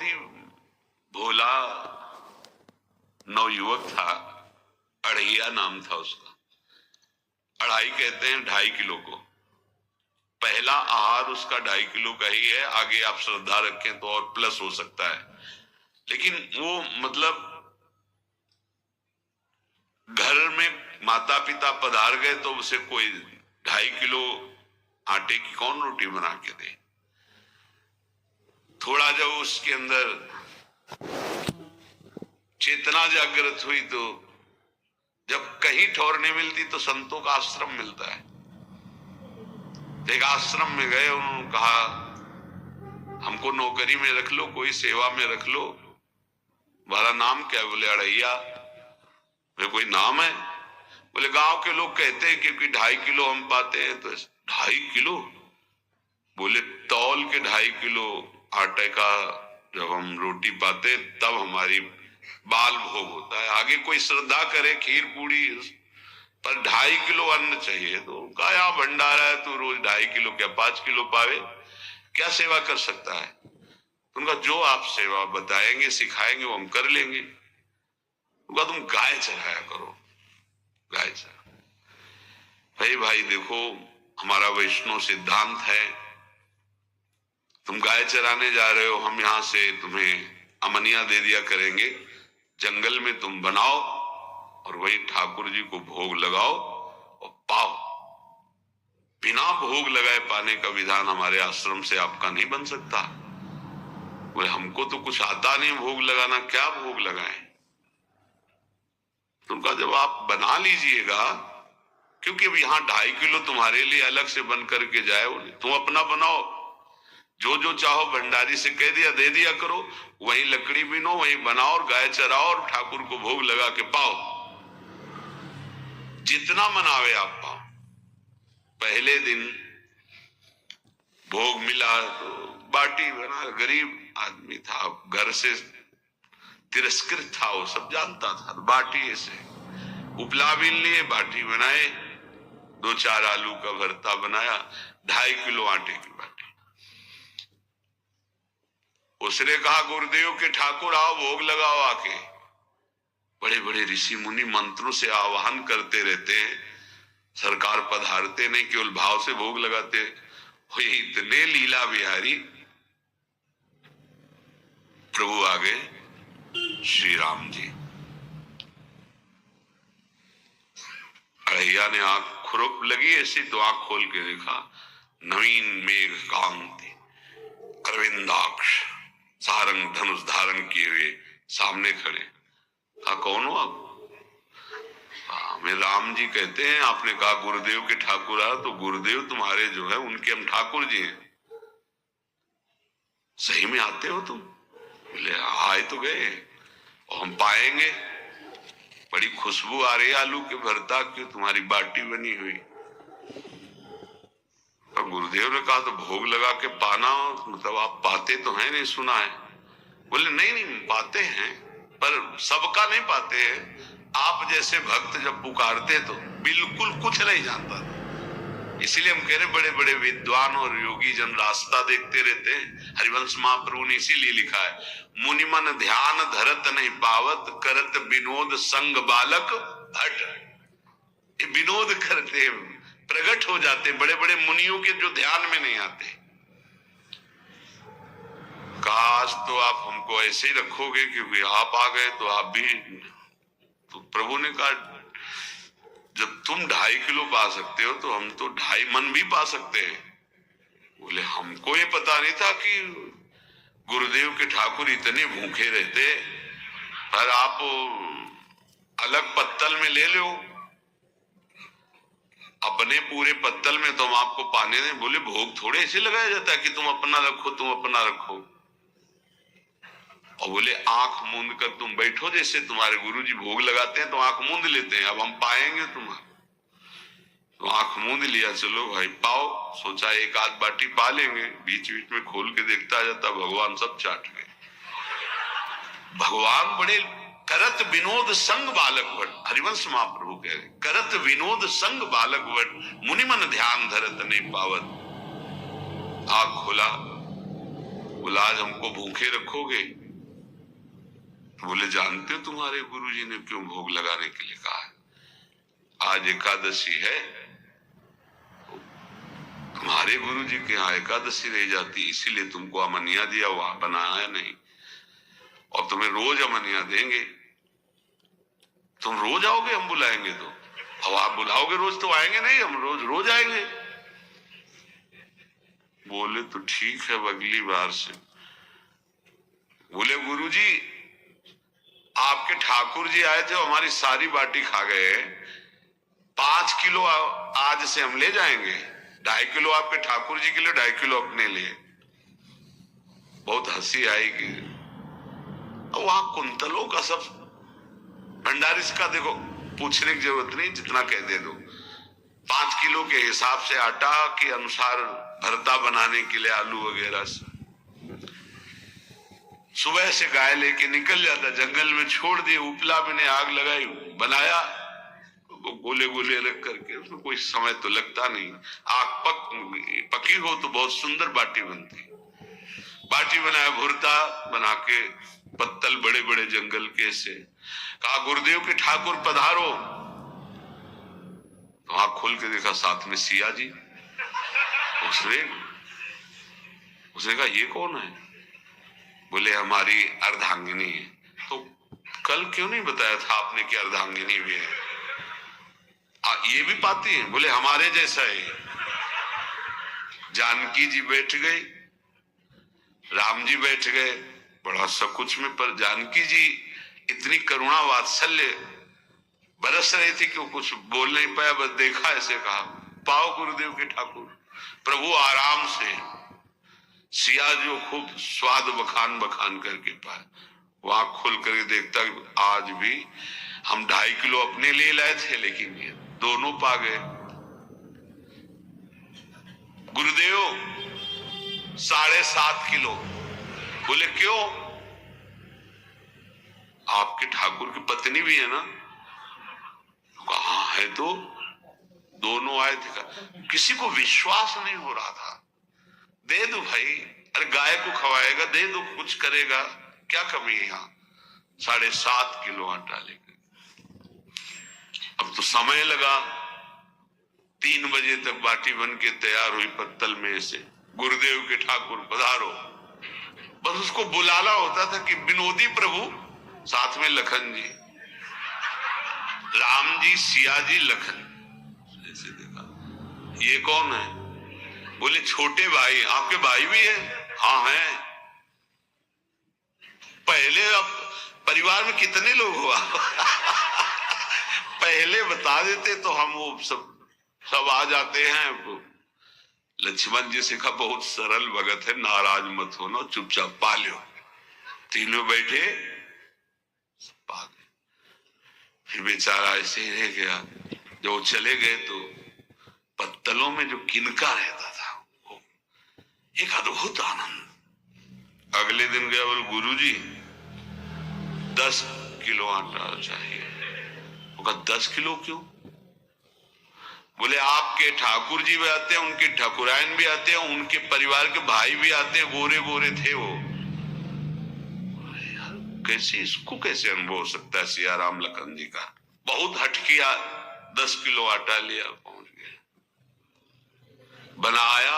ही भोला नवयुवक था, अढ़ैया नाम था उसका। अढ़ाई कहते हैं 2.5 किलो को। पहला आहार उसका 2.5 किलो का ही है, आगे आप श्रद्धा रखें तो और प्लस हो सकता है। लेकिन वो मतलब घर में माता पिता पधार गए तो उसे कोई 2.5 किलो आटे की कौन रोटी बना के दे। थोड़ा जब उसके अंदर चेतना जागृत हुई तो जब कहीं ठौर नहीं मिलती तो संतों का आश्रम मिलता है। एक आश्रम में गए, उन्होंने कहा हमको नौकरी में रख लो, कोई सेवा में रख लो। तुम्हारा नाम क्या है? बोले अढ़ैया। वे कोई नाम है? बोले गांव के लोग कहते हैं क्योंकि 2.5 किलो हम पाते हैं। तो 2.5 किलो? बोले तौल के 2.5 किलो आटे का जब हम रोटी पाते तब हमारी बाल भोग होता है। आगे कोई श्रद्धा करे खीर पूड़ी, पर 2.5 किलो अन्न चाहिए। तो कहा यहाँ भंडारा है तो रोज 2.5 किलो क्या 5 किलो पावे, क्या सेवा कर सकता है? उनका जो आप सेवा बताएंगे सिखाएंगे वो हम कर लेंगे। उनका तुम गाय चराया करो, गाय चरा। भाई देखो हमारा वैष्णव सिद्धांत है, तुम गाय चराने जा रहे हो, हम यहां से तुम्हें अमनिया दे दिया करेंगे, जंगल में तुम बनाओ और वही ठाकुर जी को भोग लगाओ और पाओ। बिना भोग लगाए पाने का विधान हमारे आश्रम से आपका नहीं बन सकता। बोले हमको तो कुछ आता नहीं भोग लगाना, क्या भोग लगाएं? तो उनका जब आप बना लीजिएगा, क्योंकि अब यहाँ 2.5 किलो तुम्हारे लिए अलग से बन करके जाए, तुम अपना बनाओ, जो जो चाहो भंडारी से कह दिया दे दिया करो, वही लकड़ी बीनो, वही बनाओ और गाय चराओ और ठाकुर को भोग लगा के पाओ। जितना मनावे आप पाओ। पहले दिन भोग मिला तो बाटी बना, गरीब आदमी था, घर से तिरस्कृत था, वो सब जानता था। बाटी ऐसे उपला बीन लिए, बाटी बनाए, 2-4 आलू का भरता बनाया, 2.5 किलो आटे की बाटी। उसने कहा गुरुदेव के ठाकुर आओ भोग लगाओ आके। बड़े बड़े ऋषि मुनि मंत्रों से आवाहन करते रहते हैं, सरकार पधारते नहीं, केवल भाव से भोग लगाते। इतने लीला बिहारी प्रभु आ गए श्री राम जी। अढ़ैया ने आंख खुरक लगी ऐसी तो आंख खोल के देखा, नवीन मेघ कांति, अरविंदाक्ष, सारंग धनुष धारण किए हुए सामने खड़े। कहा कौन हो आप? हमें राम जी कहते हैं। आपने कहा गुरुदेव के ठाकुर आ, तो गुरुदेव तुम्हारे जो है उनके हम ठाकुर जी हैं। सही में आते हो तुम? बोले आए तो गए और हम पाएंगे। बड़ी खुशबू आ रही है आलू के भरता की, तुम्हारी बाटी बनी हुई। और गुरुदेव ने कहा तो भोग लगा के पाना, मतलब आप पाते तो हैं? नहीं सुना है। बोले नहीं पाते हैं, पर सबका नहीं पाते हैं। आप जैसे भक्त जब पुकारते तो बिल्कुल कुछ नहीं जानता था। इसीलिए हम कह रहे बड़े बड़े विद्वान और योगी जन रास्ता देखते रहते हैं। हरिवंश महाप्रभु ने इसीलिए लिखा है, मुनिमन ध्यान धरत नहीं पावत, करत विनोद संग बालक भट। ये विनोद करते प्रकट हो जाते बड़े बड़े मुनियों के, जो ध्यान में नहीं आते। काश तो आप हमको ऐसे ही रखोगे, क्योंकि आप आ गए तो आप भी। तो प्रभु ने कहा जब तुम 2.5 किलो पा सकते हो तो हम तो 2.5 मन भी पा सकते हैं। बोले हमको ये पता नहीं था कि गुरुदेव के ठाकुर इतने भूखे रहते, पर आप अलग पत्तल में ले लो, अपने पूरे पत्तल में तो हम आपको पाने दें। बोले भोग थोड़े ऐसे लगाया जाता है कि तुम अपना रखो तुम अपना रखो। और बोले आंख मूंद कर तुम बैठो, जैसे तुम्हारे गुरुजी भोग लगाते हैं तो आंख मूंद लेते हैं, अब हम पाएंगे तुम्हारा। तो आंख मूंद लिया, चलो भाई पाओ। सोचा एक आध बाटी पा लेंगे, बीच बीच में खोल के देखता जाता भगवान सब चाट गए। भगवान बड़े करत विनोद संग बालक भट, हरिवंश महाप्रभु कह रहे करत विनोद संग बालक भट, मुनिमन ध्यान धरत नहीं पावत। आंख खोला, बोला आज हमको भूखे रखोगे? तो बोले जानते हो तुम्हारे गुरुजी ने क्यों भोग लगाने के लिए कहा है? आज एकादशी है, तुम्हारे गुरुजी के यहाँ एकादशी रह जाती, इसीलिए तुमको अमनिया दिया, वहां बनाया नहीं, और तुम्हें रोज अमनिया देंगे। तुम रोज आओगे हम बुलाएंगे तो? अब आप बुलाओगे रोज तो आएंगे नहीं, हम रोज रोज आएंगे। बोले तो ठीक है, अगली बार से। बोले गुरुजी आपके ठाकुर जी आए थे, हमारी सारी बाटी खा गए, 5 किलो आज से हम ले जाएंगे, 2.5 किलो आपके ठाकुर जी के लिए, 2.5 किलो अपने लिए। बहुत हंसी आएगी। वहां कुंतलों का सब भंडारी का देखो, पूछने की जरूरत नहीं, जितना कह दे दो। 5 किलो के हिसाब से आटा के अनुसार भरता बनाने के लिए आलू वगैरह से सुबह से गाय लेके निकल जाता, जंगल में छोड़ दिए, उपला में ने आग लगाई, बनाया, गोले गोले रख करके, उसमें कोई समय तो लगता नहीं। आग पकी हो तो बहुत सुंदर बाटी बनती। बाटी बनाया, भुरता बना के, पत्तल बड़े बड़े जंगल के से। कहा गुरुदेव के ठाकुर पधारो, तो आंख खोल के देखा साथ में सिया जी। उसने कहा ये कौन है? बोले हमारी अर्धांगिनी है। तो कल क्यों नहीं बताया था आपने कि अर्धांगिनी भी है? ये भी पाती है? बोले हमारे जैसा है। जानकी जी बैठ गई, राम जी बैठ गए, बड़ा सकुच में, पर जानकी जी इतनी करुणा वात्सल्य बरस रही थी कि वो कुछ बोल नहीं पाया, बस देखा, ऐसे कहा पाओ गुरुदेव के ठाकुर। प्रभु आराम से, सिया जो खूब स्वाद बखान बखान करके पाए, वहां खुल करके देखता आज भी हम 2.5 किलो अपने लिए लाए थे, लेकिन ये दोनों पा गए। गुरुदेव 7.5 किलो। बोले क्यों? आपके ठाकुर की पत्नी भी है ना? कहा है तो दोनों आए थे। किसी को विश्वास नहीं हो रहा था। दे दो भाई, अरे गाय को खवाएगा, दे दो, कुछ करेगा, क्या कमी है यहाँ? 7.5 किलो आटा लेकर। अब तो समय लगा, 3 बजे तक बाटी बन के तैयार हुई पत्तल में से। गुरुदेव के ठाकुर पधारो, बस उसको बुलाना होता था कि विनोदी प्रभु, साथ में लखन जी, राम जी, सिया जी, लखन। ऐसे देखा, ये कौन है? बोले छोटे भाई। आपके भाई भी है? हाँ है। पहले, अब परिवार में कितने लोग हो आप? पहले बता देते तो हम वो सब आ जाते हैं। लक्ष्मण जी से कहा बहुत सरल भगत है, नाराज मत होना, चुपचाप पा लो। तीनों बैठे, पा गए। फिर बेचारा ऐसे ही रह गया। जब वो चले गए तो पत्तलों में जो किनका रहता था, वो एक अद्भुत आनंद। अगले दिन गया, बोले गुरुजी 10 किलो आटा चाहिए। वो कहा 10 किलो क्यों? बोले आपके ठाकुर जी भी आते हैं, उनके ठाकुरायन भी आते हैं, उनके परिवार के भाई भी आते हैं, गोरे गोरे थे वो। कैसे, इसको कैसे अनुभव हो सकता है? सिया राम लखन जी का बहुत हट किया। 10 किलो आटा लिया, पहुंच गए, बनाया,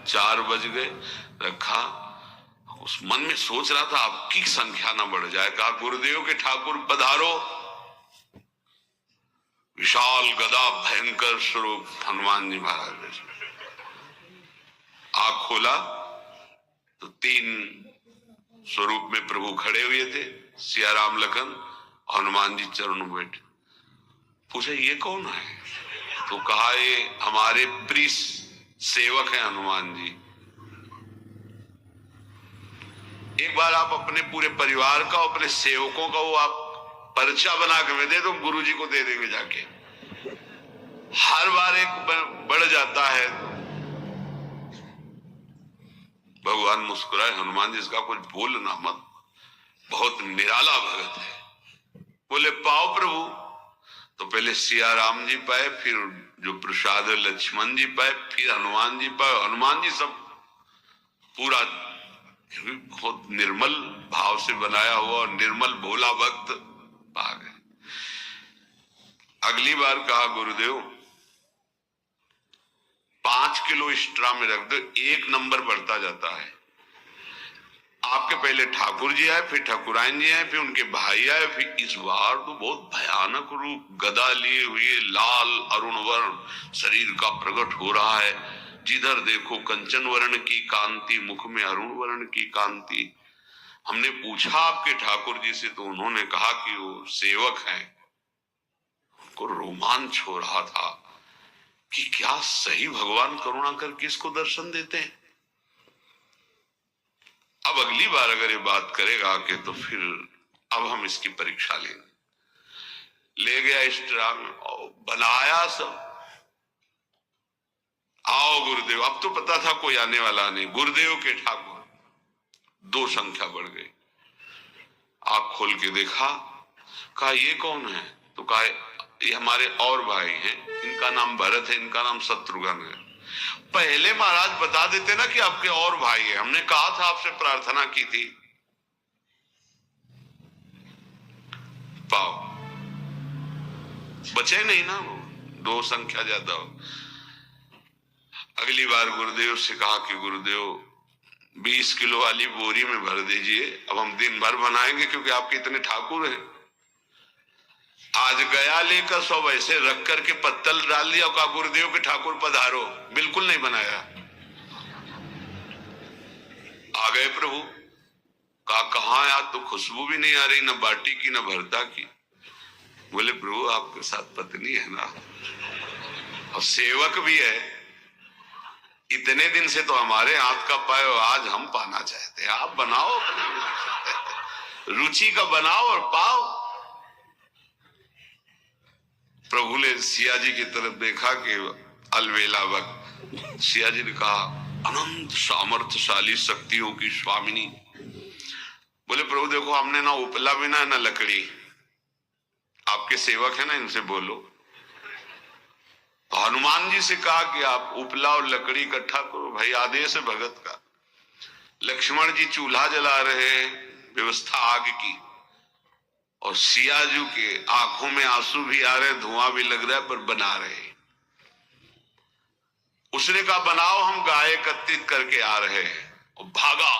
4 बज गए, रखा। उस मन में सोच रहा था आपकी संख्या ना बढ़ जाए। कहा गुरुदेव के ठाकुर पधारो। विशाल गदा, भयंकर स्वरूप हनुमान जी महाराज। आंख खोला तो 3 स्वरूप में प्रभु खड़े हुए थे, सिया राम लखन, हनुमान जी चरणों में बैठे। पूछा ये कौन है? तो कहा ये हमारे प्रिय सेवक हैं हनुमान जी। एक बार आप अपने पूरे परिवार का, अपने सेवकों का वो आप पर्चा बना के मैं दे दो, गुरु जी को दे देंगे जाके। हर बार एक बढ़ जाता है। भगवान मुस्कुराए, हनुमान जी इसका कुछ बोलना मत, बहुत निराला भगत है। बोले पाओ प्रभु। तो पहले सिया राम जी पाए, फिर जो प्रसाद लक्ष्मण जी पाए, फिर हनुमान जी पाए। हनुमान जी सब पूरा बहुत निर्मल भाव से बनाया हुआ और निर्मल भोला भक्त पा गए। अगली बार कहा गुरुदेव 5 किलो एक्स्ट्रा में रख दो, 1 नंबर बढ़ता जाता है। आपके पहले ठाकुर जी आए, फिर ठाकुरायन जी आए, फिर उनके भाई आए, फिर इस बार तो बहुत भयानक रूप गदा लिए हुए लाल अरुण वर्ण शरीर का प्रकट हो रहा है। जिधर देखो कंचन वर्ण की कांति, मुख में अरुण वर्ण की कांति। हमने पूछा आपके ठाकुर जी से, तो उन्होंने कहा कि वो सेवक हैं। उनको रोमांच हो रहा था कि क्या सही भगवान करुणा करके इसको दर्शन देते हैं। अब अगली बार अगर ये बात करेगा कि तो फिर अब हम इसकी परीक्षा लेंगे। ले गया इस ड्राम और बनाया सब। आओ गुरुदेव। अब तो पता था कोई आने वाला नहीं। गुरुदेव के ठाकुर 2 संख्या बढ़ गई। आंख खोल के देखा, कहा ये कौन है? तो कहा ये हमारे और भाई हैं, इनका नाम भरत है, इनका नाम शत्रुघ्न है। पहले महाराज बता देते ना कि आपके और भाई है, हमने कहा था आपसे प्रार्थना की थी। पाओ बचे नहीं ना, वो 2 संख्या ज्यादा हो। अगली बार गुरुदेव से कहा कि गुरुदेव 20 किलो वाली बोरी में भर दीजिए, अब हम दिन भर बनाएंगे क्योंकि आपके इतने ठाकुर हैं। आज गया लेकर सब ऐसे रख करके पत्तल डाल दिया, कहा गुरुदेव के ठाकुर पधारो। बिल्कुल नहीं बनाया। आ गए प्रभु। कहा कहां है? आज तो खुशबू भी नहीं आ रही, न बाटी की न भरता की। बोले प्रभु आपके साथ पत्नी है ना, और सेवक भी है। इतने दिन से तो हमारे हाथ का पाए, आज हम पाना चाहते हैं। आप बनाओ, रुचि का बनाओ और पाओ। प्रभु ने सिया जी की तरफ देखा कि अलवेला वक्त। सिया जी ने कहा अनंत सामर्थ्यशाली शक्तियों की स्वामिनी। बोले प्रभु देखो हमने ना उपला भी ना लकड़ी, आपके सेवक है ना, इनसे बोलो। तो हनुमान जी से कहा कि आप उपला और लकड़ी इकट्ठा करो, भाई आदेश है भगत का। लक्ष्मण जी चूल्हा जला रहे हैं, व्यवस्था आग की, और सियाजू के आंखों में आंसू भी आ रहे, धुआं भी लग रहा है, पर बना रहे। उसने कहा बनाओ, हम गाय एकत्रित करके आ रहे हैं। और भागा,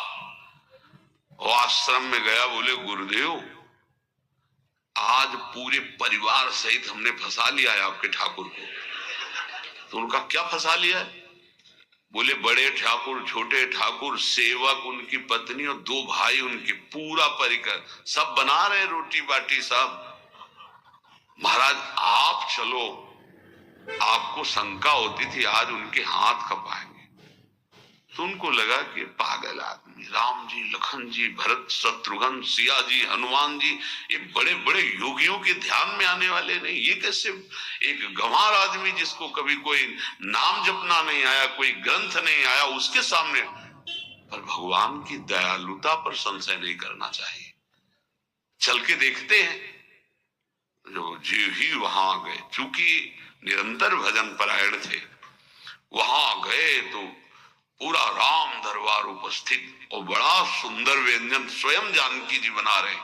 वो आश्रम में गया। बोले गुरुदेव आज पूरे परिवार सहित हमने फंसा लिया है आपके ठाकुर को। तो उनका क्या फंसा लिया है? बोले बड़े ठाकुर, छोटे ठाकुर, सेवक, उनकी पत्नी और 2 भाई उनके, पूरा परिकर सब बना रहे रोटी बाटी सब। महाराज आप चलो, आपको शंका होती थी आज उनके हाथ खपाएंगे। तो उनको लगा कि पागल आदमी, राम जी, लखन जी, भरत, शत्रुघ्न, सिया जी, हनुमान जी, ये बड़े बड़े योगियों के ध्यान में आने वाले नहीं। ये कैसे एक गंवार आदमी जिसको कभी कोई नाम जपना नहीं आया, कोई ग्रंथ नहीं आया, उसके सामने। पर भगवान की दयालुता पर संशय नहीं करना चाहिए। चल के देखते हैं। जो जीव ही वहां गए, चूंकि निरंतर भजन परायण थे, वहां गए तो पूरा राम दरबार उपस्थित, और बड़ा सुंदर व्यंजन स्वयं जानकी जी बना रहे।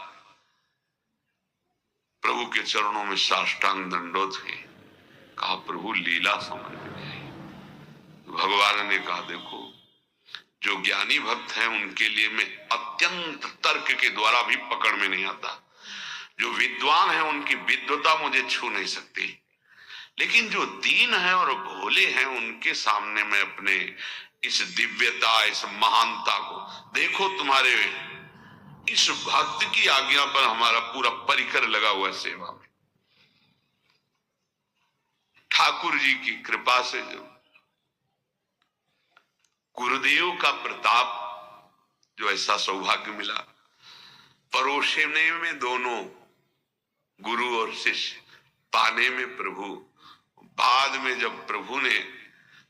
प्रभु के चरणों में साष्टांग दंडोत है। कहा प्रभु लीला समझ में आई। भगवान ने कहा देखो जो ज्ञानी भक्त हैं उनके लिए मैं अत्यंत तर्क के द्वारा भी पकड़ में नहीं आता। जो विद्वान हैं उनकी विद्वता मुझे छू नहीं सकती, लेकिन जो दीन है और भोले हैं उनके सामने मैं अपने इस दिव्यता, इस महानता को देखो। तुम्हारे इस भक्त की आज्ञा पर हमारा पूरा परिकर लगा हुआ है सेवा में। ठाकुर जी की कृपा से जो गुरुदेव का प्रताप, जो ऐसा सौभाग्य मिला, परोसने में दोनों गुरु और शिष्य, पाने में प्रभु। बाद में जब प्रभु ने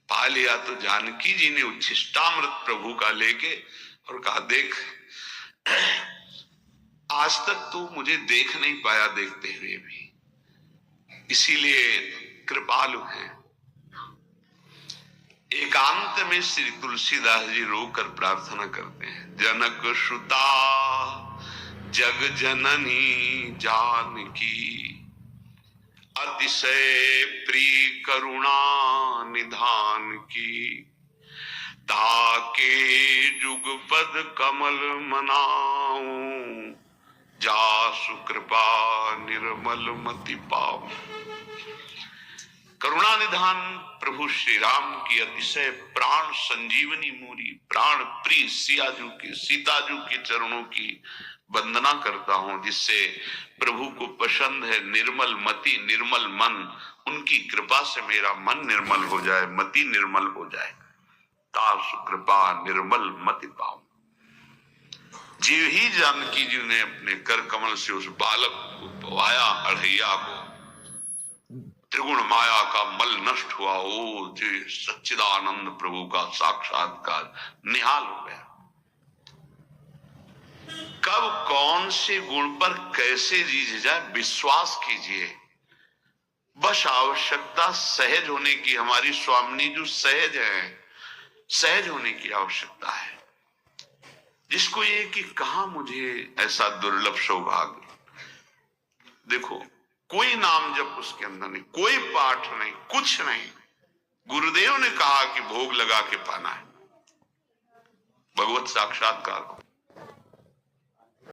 पा लिया तो जानकी जी ने उच्छिष्टामृत प्रभु का लेके और कहा देख आज तक तू मुझे देख नहीं पाया देखते हुए भी, इसीलिए कृपालु है। एकांत में श्री तुलसीदास जी रोकर प्रार्थना करते हैं, जनक सुता जग जननी जानकी, अतिशय प्रिय करुणा निधान की, ताके जुगपद कमल मनाऊं, जासु कृपा निर्मल मति पाऊं। करुणा निधान प्रभु श्री राम की अतिशय प्राण संजीवनी मूरी, प्राण प्रिय सीताजू के चरणों की वंदना करता हूं, जिससे प्रभु को पसंद है निर्मल मति निर्मल मन। उनकी कृपा से मेरा मन निर्मल हो जाए, मति निर्मल हो जाए। तासु कृपा निर्मल मति पाऊं। जीव ही जानकी जी ने अपने कर कमल से उस बालक को पवाया, अढ़ैया को, त्रिगुण माया का मल नष्ट हुआ। ओ जी सच्चिदानंद प्रभु का साक्षात्कार निहाल हो गया। कब कौन से गुण पर कैसे रीझ जाए विश्वास कीजिए, बस आवश्यकता सहज होने की। हमारी स्वामिनी जो सहज है, सहज होने की आवश्यकता है। जिसको ये कि कहा मुझे ऐसा दुर्लभ सौभाग्य। देखो कोई नाम जब उसके अंदर नहीं, कोई पाठ नहीं, कुछ नहीं। गुरुदेव ने कहा कि भोग लगा के पाना है भगवत साक्षात्कार को।